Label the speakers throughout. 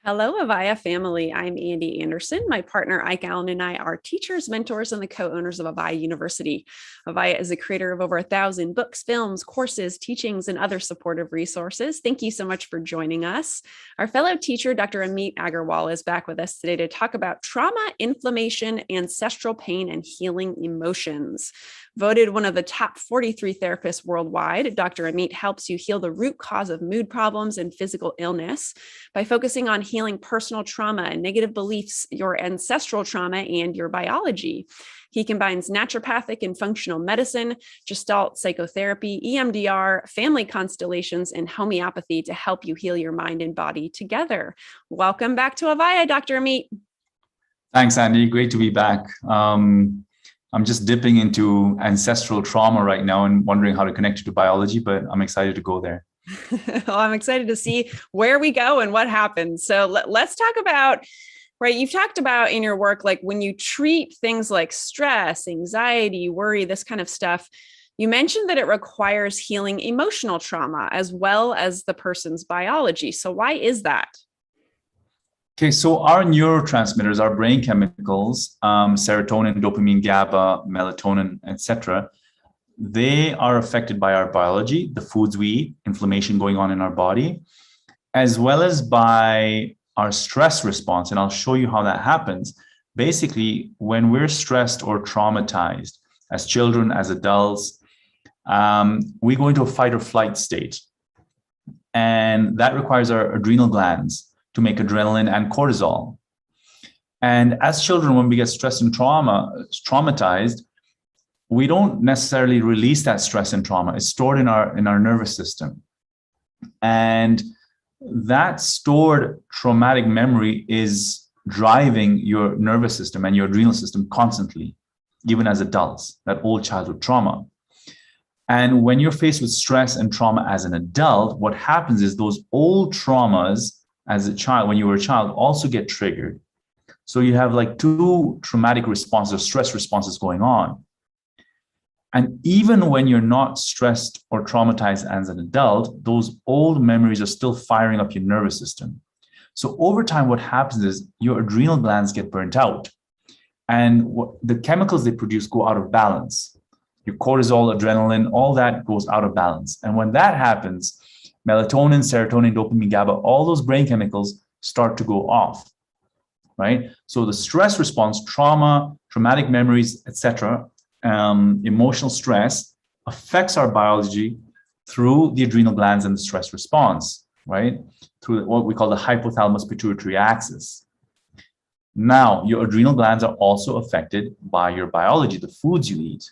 Speaker 1: Hello, Avaya family. I'm Andy Anderson. My partner, Ike Allen, and I are teachers, mentors, and the co-owners of Avaya University. Avaya is the creator of over 1,000 books, films, courses, teachings, and other supportive resources. Thank you so much for joining us. Our fellow teacher, Dr. Ameet Aggarwal, is back with us today to talk about trauma, inflammation, ancestral pain, and healing emotions. Voted one of the top 43 therapists worldwide, Dr. Ameet helps you heal the root cause of mood problems and physical illness by focusing on healing personal trauma, negative beliefs, your ancestral trauma, and your biology. He combines naturopathic and functional medicine, Gestalt psychotherapy, EMDR, family constellations, and homeopathy to help you heal your mind and body together. Welcome back to Avaya, Dr. Ameet.
Speaker 2: Thanks, Andy. Great to be back. I'm just dipping into ancestral trauma right now and wondering how to connect it to biology, but I'm excited to go there.
Speaker 1: Well, I'm excited to see where we go and what happens. So let's talk about, right, you've talked about in your work, like when you treat things like stress, anxiety, worry, this kind of stuff, you mentioned that it requires healing emotional trauma as well as the person's biology. So why is that?
Speaker 2: Okay, so our neurotransmitters, our brain chemicals, serotonin, dopamine, GABA, melatonin, etc., they are affected by our biology, the foods we eat, inflammation going on in our body, as well as by our stress response. And I'll show you how that happens. Basically, when we're stressed or traumatized as children, as adults, we go into a fight or flight state. And that requires our adrenal glands to make adrenaline and cortisol. And as children, when we get stressed and traumatized, we don't necessarily release that stress and trauma. It's stored in our nervous system. And that stored traumatic memory is driving your nervous system and your adrenal system constantly, even as adults, that old childhood trauma. And when you're faced with stress and trauma as an adult, what happens is those old traumas as a child, when you were a child, also get triggered. So you have like two traumatic responses or stress responses going on. And even when you're not stressed or traumatized as an adult, those old memories are still firing up your nervous system. So over time, what happens is your adrenal glands get burnt out. And the chemicals they produce go out of balance. Your cortisol, adrenaline, all that goes out of balance. And when that happens, melatonin, serotonin, dopamine, GABA, all those brain chemicals start to go off, right? So the stress response, trauma, traumatic memories, etc., emotional stress affects our biology through the adrenal glands and the stress response, right? Through what we call the hypothalamus pituitary axis. Now, your adrenal glands are also affected by your biology, the foods you eat.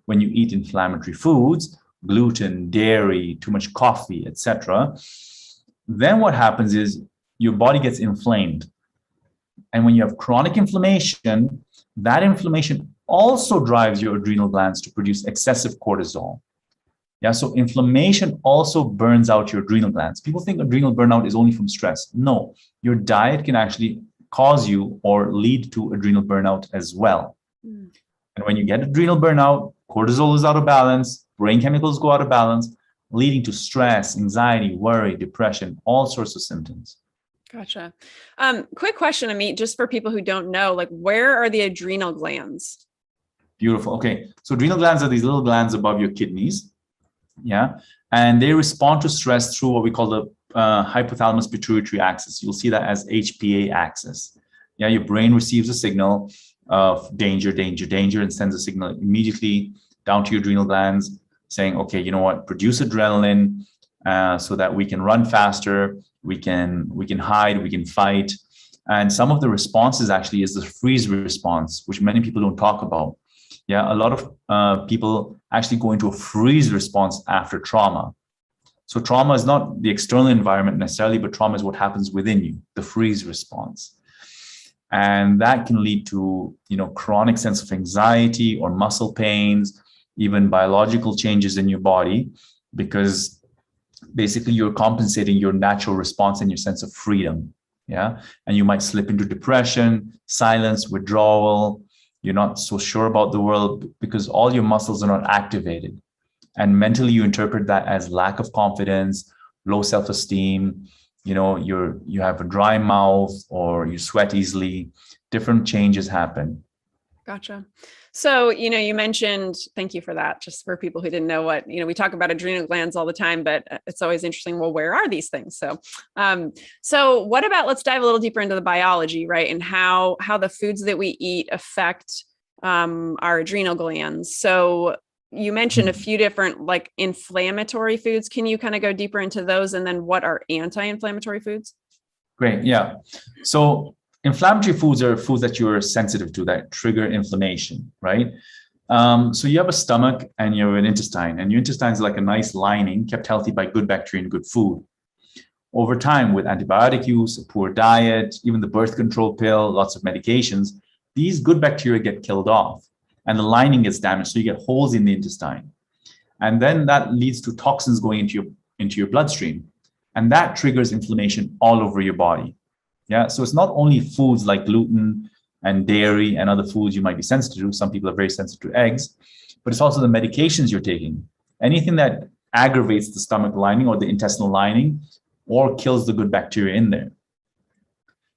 Speaker 2: When you eat inflammatory foods, gluten, dairy, too much coffee, etc., then what happens is your body gets inflamed. And when you have chronic inflammation, that inflammation also drives your adrenal glands to produce excessive cortisol. Yeah, so inflammation also burns out your adrenal glands. People think adrenal burnout is only from stress. No, your diet can actually cause you or lead to adrenal burnout as well. And when you get adrenal burnout, cortisol is out of balance, brain chemicals go out of balance, leading to stress, anxiety, worry, depression, all sorts of symptoms.
Speaker 1: Gotcha. Quick question, Ameet, just for people who don't know, like where are the adrenal glands?
Speaker 2: Beautiful. Okay. So adrenal glands are these little glands above your kidneys. Yeah. And they respond to stress through what we call the hypothalamus pituitary axis. You'll see that as HPA axis. Yeah. Your brain receives a signal of danger, danger, danger, and sends a signal immediately down to your adrenal glands saying, okay, you know what, produce adrenaline so that we can run faster, we can hide, we can fight. And some of the responses actually is the freeze response, which many people don't talk about. Yeah, a lot of people actually go into a freeze response after trauma. So trauma is not the external environment necessarily, but trauma is what happens within you, the freeze response. And that can lead to, chronic sense of anxiety or muscle pains, even biological changes in your body, because basically you're compensating your natural response and your sense of freedom. Yeah. And you might slip into depression, silence, withdrawal. You're not so sure about the world because all your muscles are not activated. And mentally, you interpret that as lack of confidence, low self-esteem, you have a dry mouth or you sweat easily, different changes happen.
Speaker 1: Gotcha. So, you mentioned, thank you for that. Just for people who didn't know what, we talk about adrenal glands all the time, but it's always interesting. Well, where are these things? So what about, let's dive a little deeper into the biology, right? And how the foods that we eat affect our adrenal glands. So you mentioned a few different like inflammatory foods. Can you kind of go deeper into those? And then what are anti-inflammatory foods?
Speaker 2: Great. Yeah. So inflammatory foods are foods that you're sensitive to that trigger inflammation, right? So you have a stomach and you have an intestine, and your intestine is like a nice lining kept healthy by good bacteria and good food. Over time, with antibiotic use, a poor diet, even the birth control pill, lots of medications, these good bacteria get killed off and the lining gets damaged. So you get holes in the intestine. And then that leads to toxins going into your bloodstream. And that triggers inflammation all over your body. Yeah. So it's not only foods like gluten and dairy and other foods you might be sensitive to. Some people are very sensitive to eggs, but it's also the medications you're taking. Anything that aggravates the stomach lining or the intestinal lining or kills the good bacteria in there.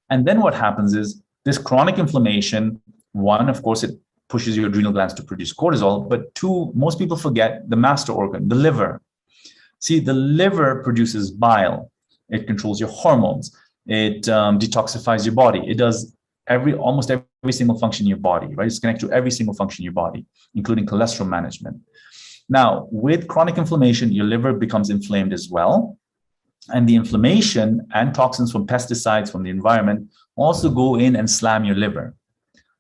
Speaker 2: And then what happens is this chronic inflammation, one, of course, it pushes your adrenal glands to produce cortisol, but two, most people forget the master organ, the liver. See, the liver produces bile. It controls your hormones. It detoxifies your body. It does almost every single function in your body, right? It's connected to every single function in your body, including cholesterol management. Now, with chronic inflammation, your liver becomes inflamed as well. And the inflammation and toxins from pesticides from the environment also go in and slam your liver.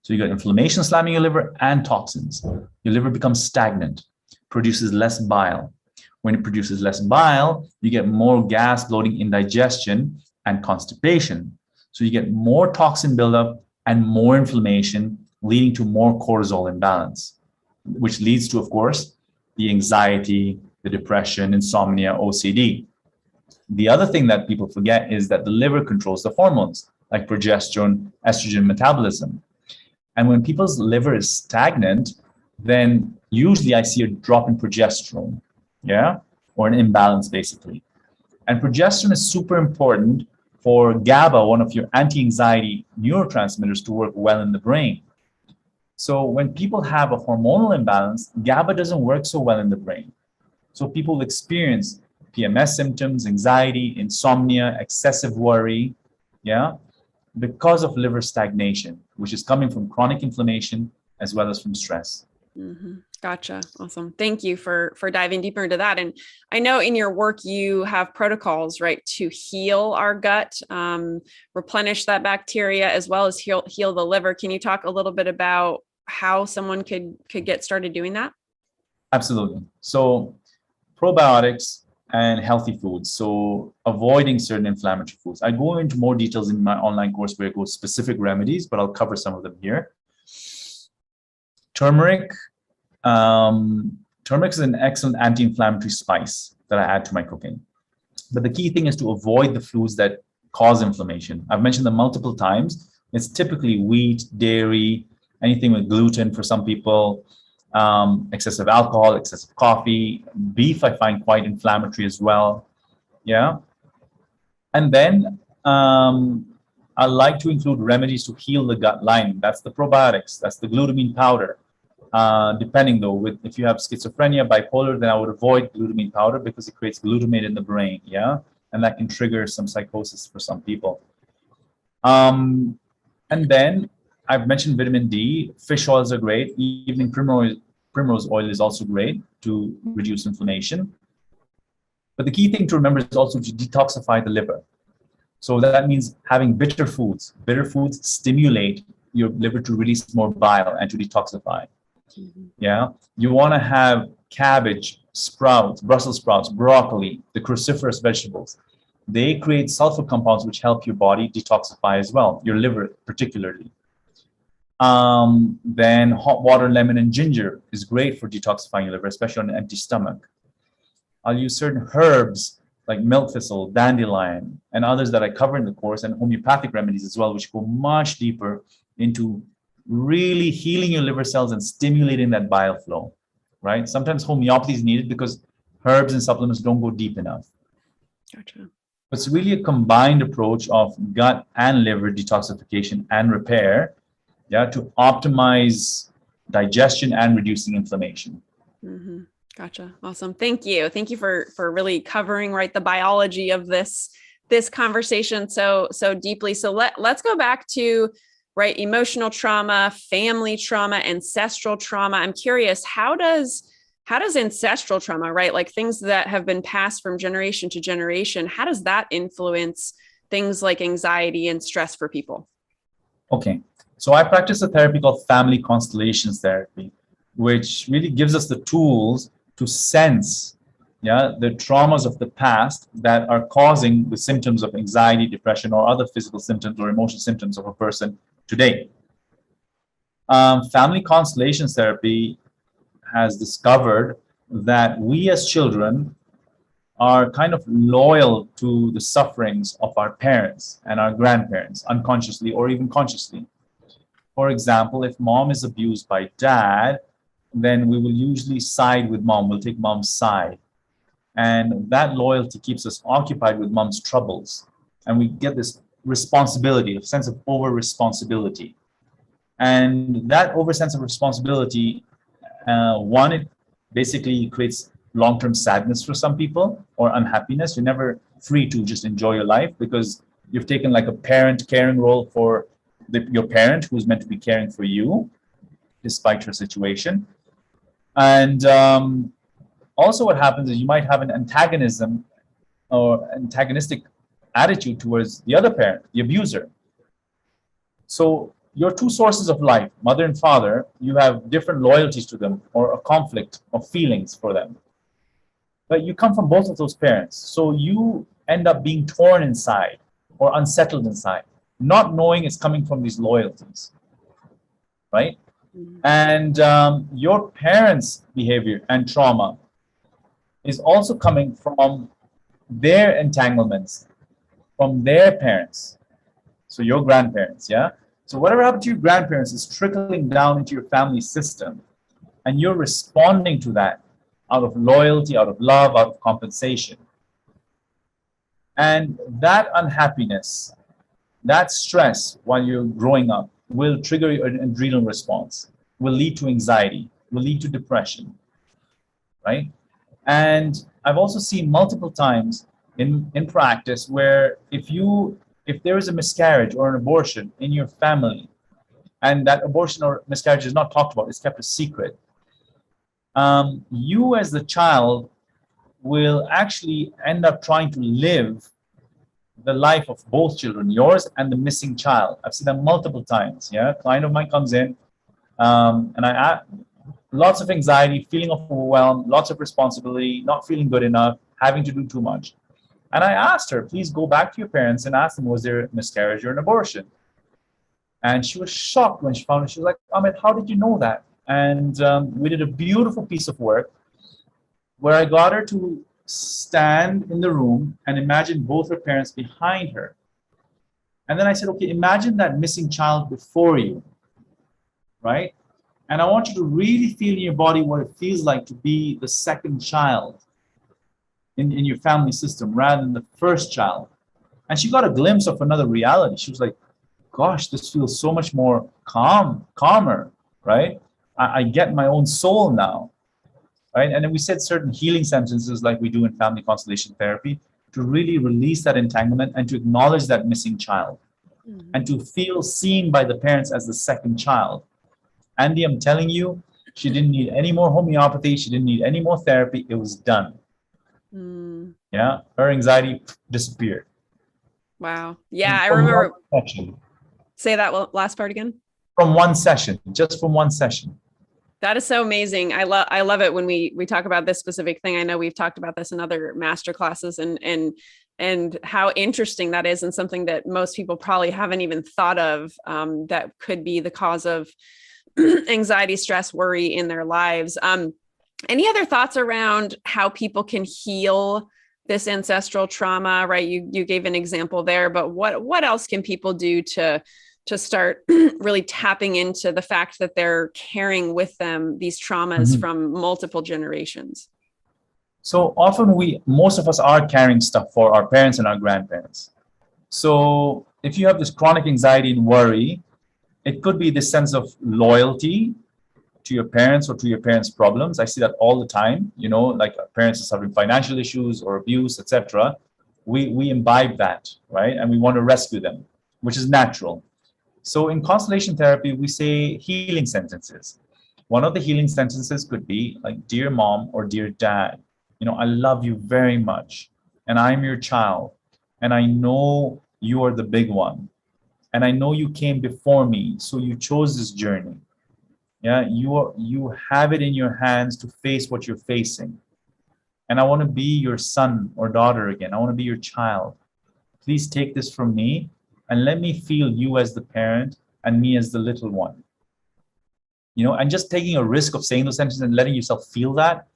Speaker 2: So you got inflammation slamming your liver and toxins. Your liver becomes stagnant, produces less bile. When it produces less bile, you get more gas, bloating, indigestion, and constipation. So you get more toxin buildup and more inflammation, leading to more cortisol imbalance, which leads to, of course, the anxiety, the depression, insomnia, OCD. The other thing that people forget is that the liver controls the hormones like progesterone, estrogen metabolism. And when people's liver is stagnant, then usually I see a drop in progesterone, yeah, or an imbalance basically. And progesterone is super important for GABA, one of your anti-anxiety neurotransmitters, to work well in the brain. So when people have a hormonal imbalance, GABA doesn't work so well in the brain. So people experience PMS symptoms, anxiety, insomnia, excessive worry, yeah, because of liver stagnation, which is coming from chronic inflammation as well as from stress.
Speaker 1: Mm-hmm. Gotcha. Awesome. Thank you for diving deeper into that. And I know in your work, you have protocols, right, to heal our gut, replenish that bacteria, as well as heal the liver. Can you talk a little bit about how someone could get started doing that?
Speaker 2: Absolutely. So probiotics and healthy foods. So avoiding certain inflammatory foods. I go into more details in my online course where I go specific remedies, but I'll cover some of them here. Turmeric. Turmeric is an excellent anti-inflammatory spice that I add to my cooking. But the key thing is to avoid the foods that cause inflammation. I've mentioned them multiple times. It's typically wheat, dairy, anything with gluten for some people, excessive alcohol, excessive coffee. Beef I find quite inflammatory as well. Yeah. And then I like to include remedies to heal the gut lining. That's the probiotics. That's the glutamine powder. Depending though, if you have schizophrenia, bipolar, then I would avoid glutamine powder because it creates glutamate in the brain, yeah, and that can trigger some psychosis for some people. And then I've mentioned vitamin D. Fish oils are great. Evening primrose oil is also great to reduce inflammation. But the key thing to remember is also to detoxify the liver. So that means having bitter foods. Bitter foods stimulate your liver to release more bile and to detoxify. Yeah, you want to have cabbage, sprouts, Brussels sprouts, broccoli, the cruciferous vegetables. They create sulfur compounds which help your body detoxify as well, your liver particularly. Then hot water, lemon, and ginger is great for detoxifying your liver, especially on an empty stomach. I'll use certain herbs like milk thistle, dandelion, and others that I cover in the course, and homeopathic remedies as well, which go much deeper into really healing your liver cells and stimulating that bile flow, right? Sometimes homeopathy is needed because herbs and supplements don't go deep enough.
Speaker 1: Gotcha.
Speaker 2: It's really a combined approach of gut and liver detoxification and repair, yeah, to optimize digestion and reducing inflammation.
Speaker 1: Mm-hmm. Gotcha. Awesome. Thank you. Thank you for really covering the biology of this conversation so deeply. So let's go back to emotional trauma, family trauma, ancestral trauma. I'm curious, how does ancestral trauma, like things that have been passed from generation to generation, how does that influence things like anxiety and stress for people?
Speaker 2: Okay. So I practice a therapy called family constellations therapy, which really gives us the tools to sense, the traumas of the past that are causing the symptoms of anxiety, depression, or other physical symptoms or emotional symptoms of a person today. Family constellations therapy has discovered that we as children are kind of loyal to the sufferings of our parents and our grandparents, unconsciously or even consciously. For example, if mom is abused by dad, then we will usually side with mom. We'll take mom's side. And that loyalty keeps us occupied with mom's troubles. And we get this responsibility, a sense of over-responsibility. And that over-sense of responsibility, one, it basically creates long-term sadness for some people or unhappiness. You're never free to just enjoy your life because you've taken like a parent caring role for your parent who's meant to be caring for you despite your situation. And also what happens is you might have an antagonism or antagonistic attitude towards the other parent, the abuser. So your two sources of life, mother and father, you have different loyalties to them or a conflict of feelings for them. But you come from both of those parents. So you end up being torn inside or unsettled inside, not knowing it's coming from these loyalties, right? And your parents' behavior and trauma is also coming from their entanglements, from their parents. So your grandparents, yeah? So whatever happened to your grandparents is trickling down into your family system. And you're responding to that out of loyalty, out of love, out of compensation. And that unhappiness, that stress while you're growing up will trigger an adrenal response, will lead to anxiety, will lead to depression, right? And I've also seen multiple times in practice where if there is a miscarriage or an abortion in your family, and that abortion or miscarriage is not talked about, it's kept a secret, you as the child will actually end up trying to live the life of both children, yours and the missing child. I've seen that multiple times. Yeah, a client of mine comes in, and I lots of anxiety, feeling overwhelmed, lots of responsibility, not feeling good enough, having to do too much. And I asked her, please go back to your parents and ask them, was there a miscarriage or an abortion? And she was shocked when she found it. She was like, Ameet, how did you know that? And we did a beautiful piece of work where I got her to stand in the room and imagine both her parents behind her. And then I said, okay, imagine that missing child before you, right? And I want you to really feel in your body what it feels like to be the second child in your family system rather than the first child. And she got a glimpse of another reality. She was like, gosh, this feels so much more calmer, right? I get my own soul now, right? And then we said certain healing sentences like we do in family constellation therapy to really release that entanglement and to acknowledge that missing child and to feel seen by the parents as the second child. Andy, I'm telling you, she didn't need any more homeopathy. She didn't need any more therapy. It was done. Yeah, her anxiety disappeared.
Speaker 1: Wow. Yeah, I remember. Say that last part again.
Speaker 2: From one session, just from one session.
Speaker 1: That is so amazing. I love it when we talk about this specific thing. I know we've talked about this in other master classes and how interesting that is, and something that most people probably haven't even thought of, that could be the cause of anxiety, stress, worry in their lives. Any other thoughts around how people can heal this ancestral trauma, right? You gave an example there, but what else can people do to start really tapping into the fact that they're carrying with them these traumas from multiple generations?
Speaker 2: So often most of us are carrying stuff for our parents and our grandparents. So if you have this chronic anxiety and worry, it could be this sense of loyalty to your parents or to your parents' problems. I see that all the time, like parents are suffering financial issues or abuse, etc. We imbibe that, right? And we want to rescue them, which is natural. So in constellation therapy, we say healing sentences. One of the healing sentences could be like, dear mom or dear dad, I love you very much, and I'm your child, and I know you are the big one, and I know you came before me, so you chose this journey. Yeah, you have it in your hands to face what you're facing, and I want to be your son or daughter again. I want to be your child. Please take this from me and let me feel you as the parent and me as the little one. And just taking a risk of saying those sentences and letting yourself feel that,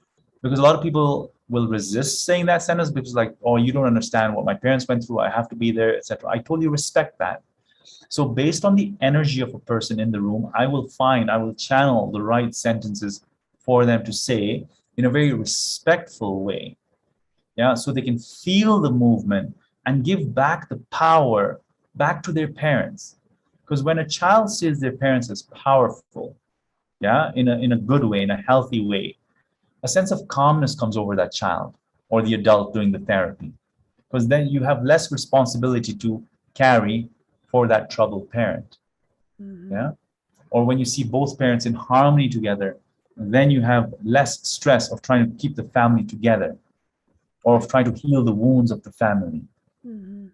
Speaker 2: because a lot of people will resist saying that sentence because like, oh, you don't understand what my parents went through. I have to be there, etc. I totally respect that. So based on the energy of a person in the room, I will channel the right sentences for them to say in a very respectful way. Yeah, so they can feel the movement and give back the power back to their parents. Because when a child sees their parents as powerful, yeah, in a good way, in a healthy way, a sense of calmness comes over that child or the adult doing the therapy. Because then you have less responsibility to carry for that troubled parent. Mm-hmm. Yeah. Or when you see both parents in harmony together, then you have less stress of trying to keep the family together or of trying to heal the wounds of the family.
Speaker 1: Mm-hmm.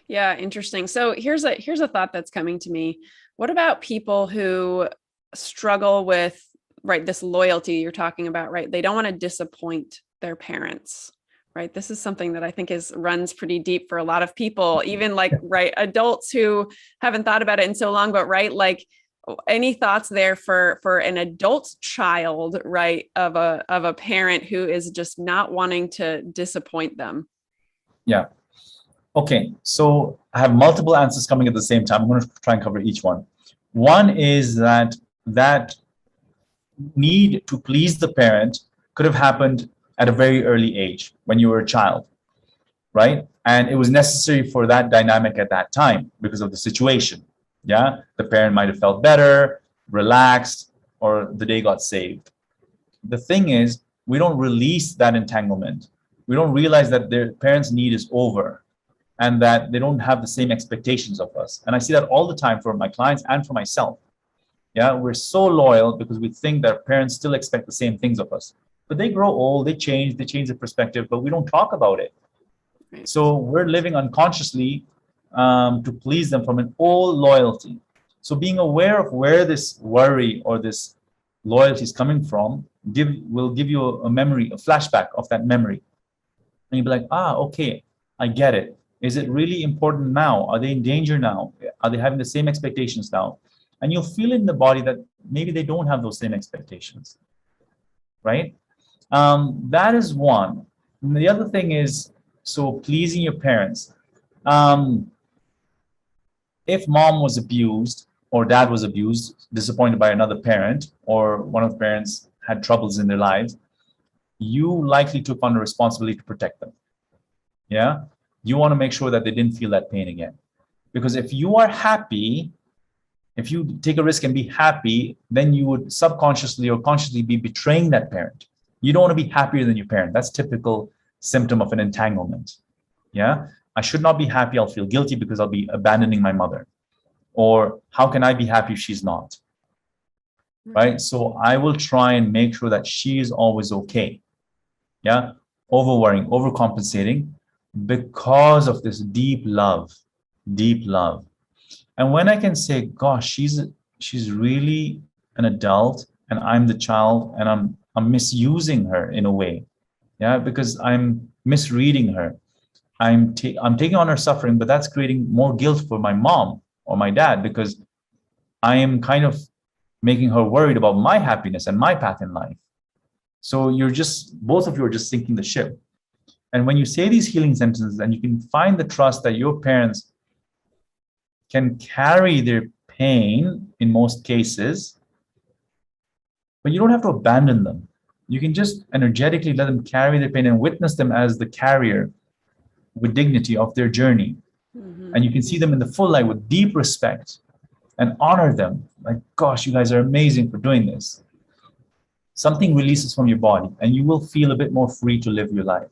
Speaker 1: Yeah, interesting. So here's a thought that's coming to me. What about people who struggle with, right, this loyalty you're talking about, right? They don't want to disappoint their parents, right? This is something that I think runs pretty deep for a lot of people, even like, right, adults who haven't thought about it in so long, but right, like any thoughts there for an adult child, right, of a parent who is just not wanting to disappoint them?
Speaker 2: Yeah. Okay, so I have multiple answers coming at the same time. I'm going to try and cover each one. One is that need to please the parent could have happened at a very early age when you were a child, right? And it was necessary for that dynamic at that time because of the situation. Yeah, the parent might have felt better, relaxed, or the day got saved. The thing is, we don't release that entanglement. We don't realize that their parents' need is over and that they don't have the same expectations of us. And I see that all the time for my clients and for myself. Yeah, we're so loyal because we think that our parents still expect the same things of us. But they grow old, they change their perspective, but we don't talk about it. Right. So we're living unconsciously to please them from an old loyalty. So being aware of where this worry or this loyalty is coming from will give you a memory, a flashback of that memory. And you'll be like, okay, I get it. Is it really important now? Are they in danger now? Are they having the same expectations now? And you'll feel in the body that maybe they don't have those same expectations, right? That is one. And the other thing is, so pleasing your parents. If mom was abused or dad was abused, disappointed by another parent, or one of the parents had troubles in their lives, you likely took on the responsibility to protect them. Yeah? You want to make sure that they didn't feel that pain again. Because if you are happy, if you take a risk and be happy, then you would subconsciously or consciously be betraying that parent. You don't want to be happier than your parent. That's typical symptom of an entanglement. Yeah, I should not be happy. I'll feel guilty because I'll be abandoning my mother. Or how can I be happy if she's not? Right? So I will try and make sure that she is always okay. Yeah, over worrying, overcompensating because of this deep love, deep love. And when I can say, gosh, she's really an adult and I'm the child and I'm misusing her in a way. Yeah, because I'm misreading her. I'm taking on her suffering, but that's creating more guilt for my mom or my dad because I am kind of making her worried about my happiness and my path in life. So both of you are just sinking the ship. And when you say these healing sentences and you can find the trust that your parents can carry their pain in most cases, but you don't have to abandon them. You can just energetically let them carry their pain and witness them as the carrier with dignity of their journey. And you can see them in the full light with deep respect and honor them. Like, gosh, you guys are amazing for doing this. Something releases from your body and you will feel a bit more free to live your life.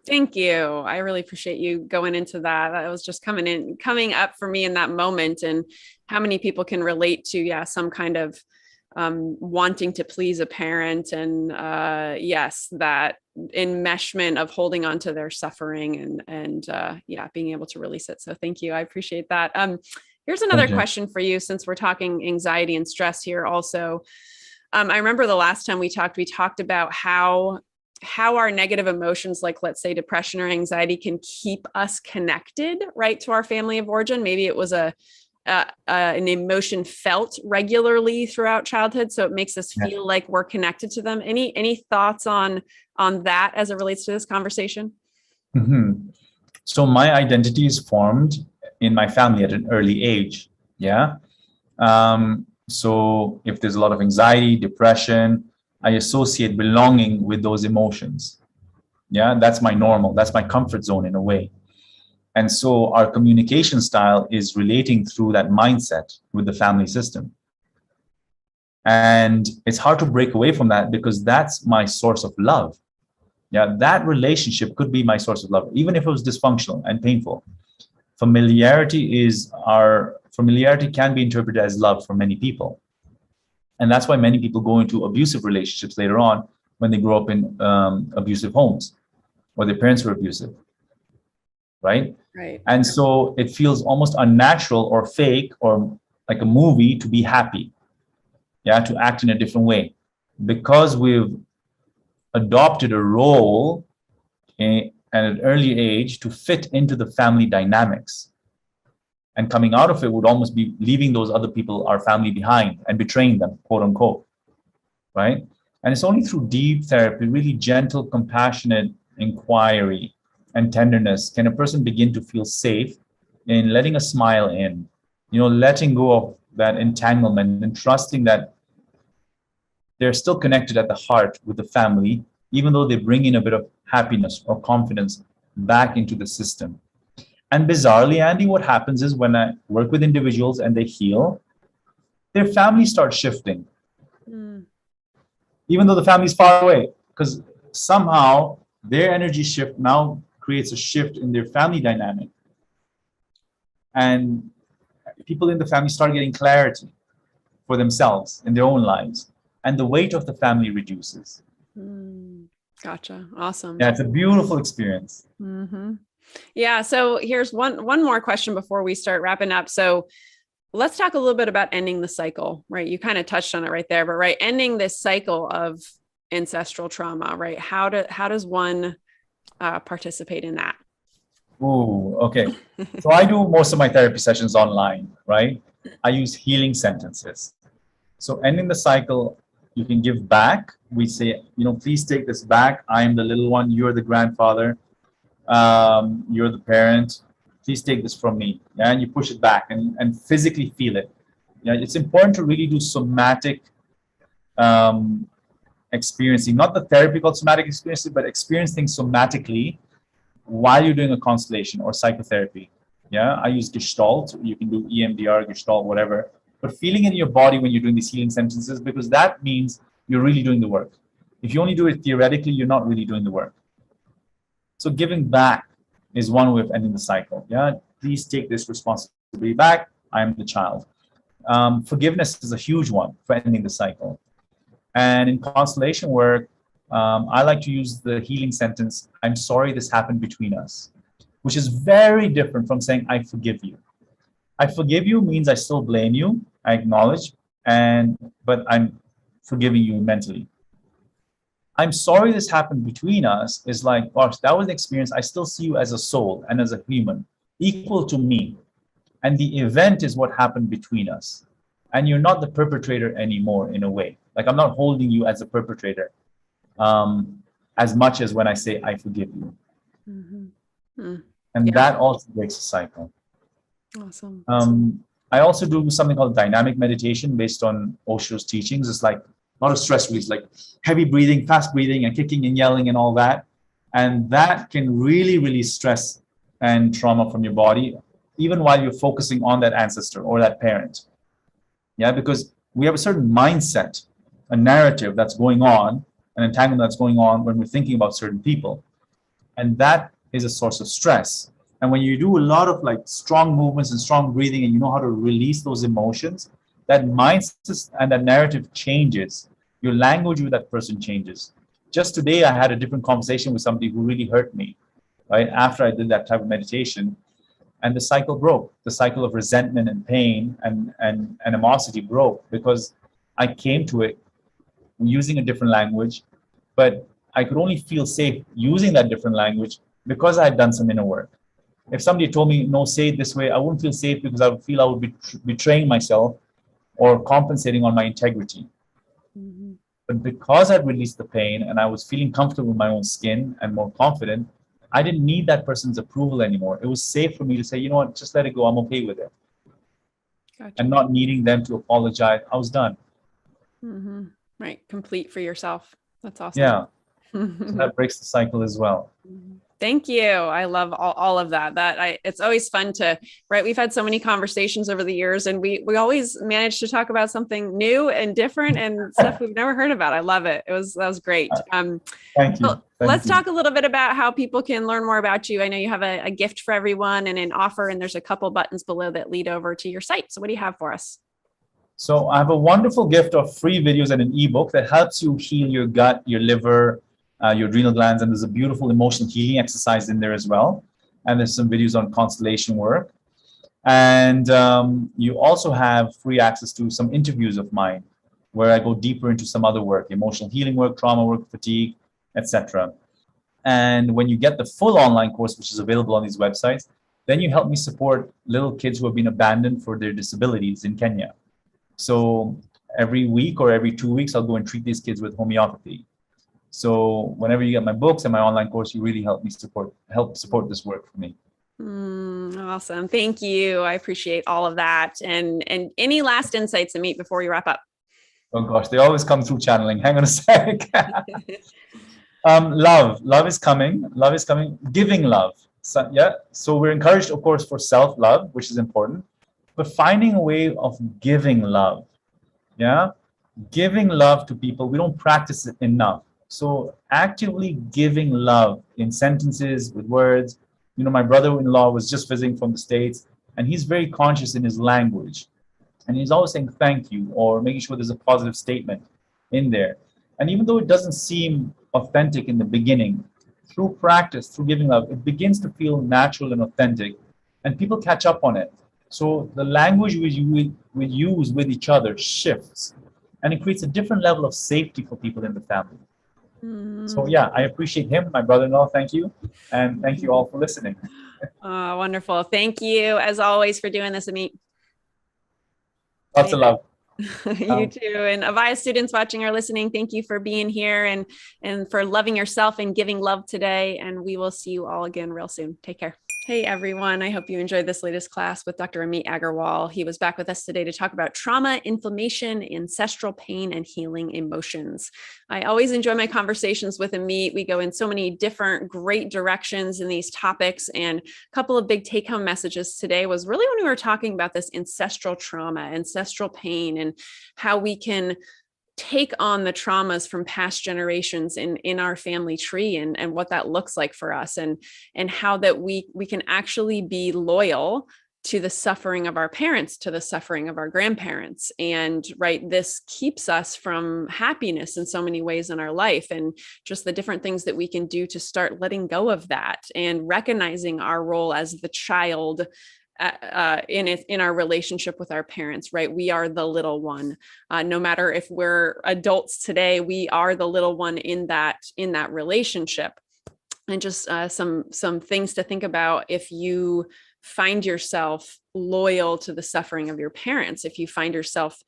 Speaker 1: Thank you. I really appreciate you going into that. That was just coming up for me in that moment, and how many people can relate to, some kind of wanting to please a parent, and that enmeshment of holding on to their suffering and being able to release it. So thank you. I appreciate that. Here's another question for you, since we're talking anxiety and stress here also. I remember the last time we talked about how our negative emotions, like let's say depression or anxiety, can keep us connected, right, to our family of origin. Maybe it was an emotion felt regularly throughout childhood, so it makes us feel like we're connected to them. Any thoughts on that as it relates to this conversation?
Speaker 2: So my identity is formed in my family at an early age. So if there's a lot of anxiety, depression, I associate belonging with those emotions. That's my normal, that's my comfort zone in a way. And so our communication style is relating through that mindset with the family system. And it's hard to break away from that, because that's my source of love. That relationship could be my source of love, even if it was dysfunctional and painful. Familiarity can be interpreted as love for many people. And that's why many people go into abusive relationships later on when they grow up in abusive homes, or their parents were abusive, right? And so it feels almost unnatural or fake or like a movie to be happy, to act in a different way, because we've adopted a role at an early age to fit into the family dynamics. And coming out of it would almost be leaving those other people, our family, behind and betraying them, quote unquote, right? And it's only through deep therapy, really gentle, compassionate inquiry and tenderness, can a person begin to feel safe in letting a smile in, letting go of that entanglement and trusting that they're still connected at the heart with the family, even though they bring in a bit of happiness or confidence back into the system. And bizarrely, Andy, what happens is when I work with individuals and they heal, their family starts shifting. Even though the family is far away, because somehow their energy shift now creates a shift in their family dynamic. And people in the family start getting clarity for themselves in their own lives. And the weight of the family reduces.
Speaker 1: Gotcha. Awesome.
Speaker 2: It's a beautiful experience.
Speaker 1: So here's one more question before we start wrapping up. So let's talk a little bit about ending the cycle, right? You kind of touched on it right there, but ending this cycle of ancestral trauma, right? How does one participate in that?
Speaker 2: Oh, okay. So I do most of my therapy sessions online, right? I use healing sentences. So ending the cycle, you can give back. We say, please take this back. I am the little one. You're the grandfather. You're the parent. Please take this from me. And you push it back and physically feel it. It's important to really do somatic experiencing, not the therapy called somatic experiencing, but experience things somatically while you're doing a constellation or psychotherapy. I use Gestalt. You can do EMDR, Gestalt, whatever. But feeling in your body when you're doing these healing sentences, because that means you're really doing the work. If you only do it theoretically, you're not really doing the work. So giving back is one way of ending the cycle. Please take this responsibility back. I am the child. Forgiveness is a huge one for ending the cycle. And in constellation work, I like to use the healing sentence, I'm sorry this happened between us, which is very different from saying, I forgive you. I forgive you means I still blame you, I acknowledge, but I'm forgiving you mentally. I'm sorry this happened between us is like, gosh, that was an experience. I still see you as a soul and as a human, equal to me. And the event is what happened between us. And you're not the perpetrator anymore in a way. Like I'm not holding you as a perpetrator as much as when I say, I forgive you. And that also breaks the cycle.
Speaker 1: Awesome.
Speaker 2: I also do something called dynamic meditation based on Osho's teachings. It's like a lot of stress release, like heavy breathing, fast breathing, and kicking and yelling and all that. And that can really release stress and trauma from your body, even while you're focusing on that ancestor or that parent. Yeah, because we have a certain mindset, a narrative that's going on, an entanglement that's going on when we're thinking about certain people. And that is a source of stress. And when you do a lot of like strong movements and strong breathing, and you know how to release those emotions, that mindset and that narrative changes. Your language with that person changes. Just today, I had a different conversation with somebody who really hurt me, right? After I did that type of meditation, and the cycle broke. The cycle of resentment and pain and animosity broke because I came to it using a different language, but I could only feel safe using that different language because I had done some inner work. If somebody told me, no, say it this way, I wouldn't feel safe because I would feel I would be betraying myself or compensating on my integrity. Mm-hmm. But because I'd released the pain and I was feeling comfortable in my own skin and more confident, I didn't need that person's approval anymore. It was safe for me to say, you know what, just let it go. I'm okay with it. Gotcha. And not needing them to apologize. I was done.
Speaker 1: Mm-hmm. Right. Complete for yourself. That's awesome.
Speaker 2: Yeah. So that breaks the cycle as well.
Speaker 1: Thank you. I love all of that. It's always fun to, right. We've had so many conversations over the years, and we always manage to talk about something new and different and stuff we've never heard about. I love it. That was great.
Speaker 2: Thank you.
Speaker 1: Let's talk a little bit about how people can learn more about you. I know you have a gift for everyone and an offer, and there's a couple buttons below that lead over to your site. So what do you have for us?
Speaker 2: So I have a wonderful gift of free videos and an ebook that helps you heal your gut, your liver, your adrenal glands, and there's a beautiful emotional healing exercise in there as well. And there's some videos on constellation work. And you also have free access to some interviews of mine where I go deeper into some other work, emotional healing work, trauma work, fatigue, etc. And when you get the full online course, which is available on these websites, then you help me support little kids who have been abandoned for their disabilities in Kenya. So every week or every 2 weeks, I'll go and treat these kids with homeopathy. So whenever you get my books and my online course, you really help support this work for me.
Speaker 1: Awesome. Thank you. I appreciate all of that. And any last insights, Ameet, before you wrap up?
Speaker 2: Oh gosh, they always come through channeling. Hang on a sec. Love is coming. Love is coming. Giving love. So, yeah. So we're encouraged, of course, for self-love, which is important, but finding a way of giving love. Yeah. Giving love to people. We don't practice it enough. So actively giving love in sentences, with words. You know, my brother-in-law was just visiting from the States, and he's very conscious in his language. And he's always saying thank you or making sure there's a positive statement in there. And even though it doesn't seem authentic in the beginning, through practice, through giving love, it begins to feel natural and authentic, and people catch up on it. So the language we use with each other shifts, and it creates a different level of safety for people in the family. So yeah, I appreciate him, my brother-in-law. Thank you. And thank you all for listening.
Speaker 1: Wonderful. Thank you, as always, for doing this, Ameet.
Speaker 2: Lots of love.
Speaker 1: You too. And Avaya students watching or listening, thank you for being here and for loving yourself and giving love today. And we will see you all again real soon. Take care. Hey, everyone. I hope you enjoyed this latest class with Dr. Ameet Aggarwal. He was back with us today to talk about trauma, inflammation, ancestral pain, and healing emotions. I always enjoy my conversations with Ameet. We go in so many different great directions in these topics. And a couple of big take-home messages today was really when we were talking about this ancestral trauma, ancestral pain, and how we can take on the traumas from past generations in our family tree and what that looks like for us and how that we can actually be loyal to the suffering of our parents, to the suffering of our grandparents. And right, this keeps us from happiness in so many ways in our life, and just the different things that we can do to start letting go of that and recognizing our role as the child in our relationship with our parents, right? We are the little one. No matter if we're adults today, we are the little one in that relationship. And just some things to think about if you find yourself loyal to the suffering of your parents, if you find yourself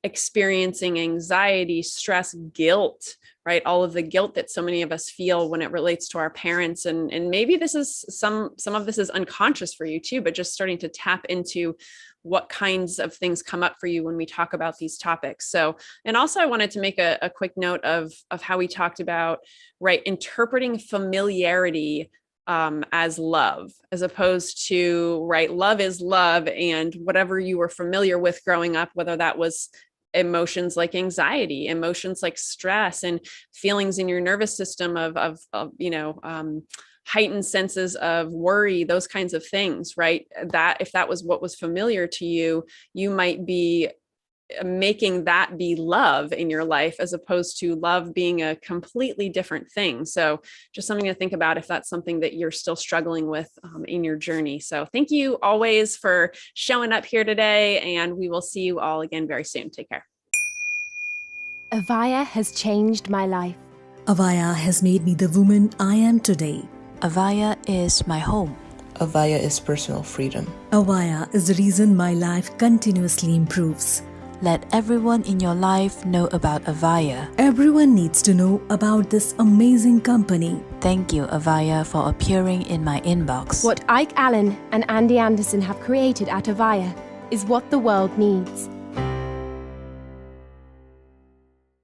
Speaker 1: experiencing anxiety, stress, guilt, right? All of the guilt that so many of us feel when it relates to our parents. And maybe this is some of this is unconscious for you too, but just starting to tap into what kinds of things come up for you when we talk about these topics. So, and also I wanted to make a quick note of how we talked about, right, interpreting familiarity as love, as opposed to, right, love is love, and whatever you were familiar with growing up, whether that was emotions like anxiety, emotions like stress, and feelings in your nervous system of heightened senses of worry, those kinds of things, right? That if that was what was familiar to you, you might be making that be love in your life, as opposed to love being a completely different thing. So just something to think about if that's something that you're still struggling with in your journey. So thank you always for showing up here today, and we will see you all again very soon. Take care.
Speaker 3: Avaya has changed my life.
Speaker 4: Avaya has made me the woman I am today.
Speaker 5: Avaya is my home.
Speaker 6: Avaya is personal freedom.
Speaker 4: Avaya is the reason my life continuously improves.
Speaker 5: Let everyone in your life know about Avaya.
Speaker 4: Everyone needs to know about this amazing company.
Speaker 5: Thank you, Avaya, for appearing in my inbox.
Speaker 3: What Ike Allen and Andy Anderson have created at Avaya is what the world needs.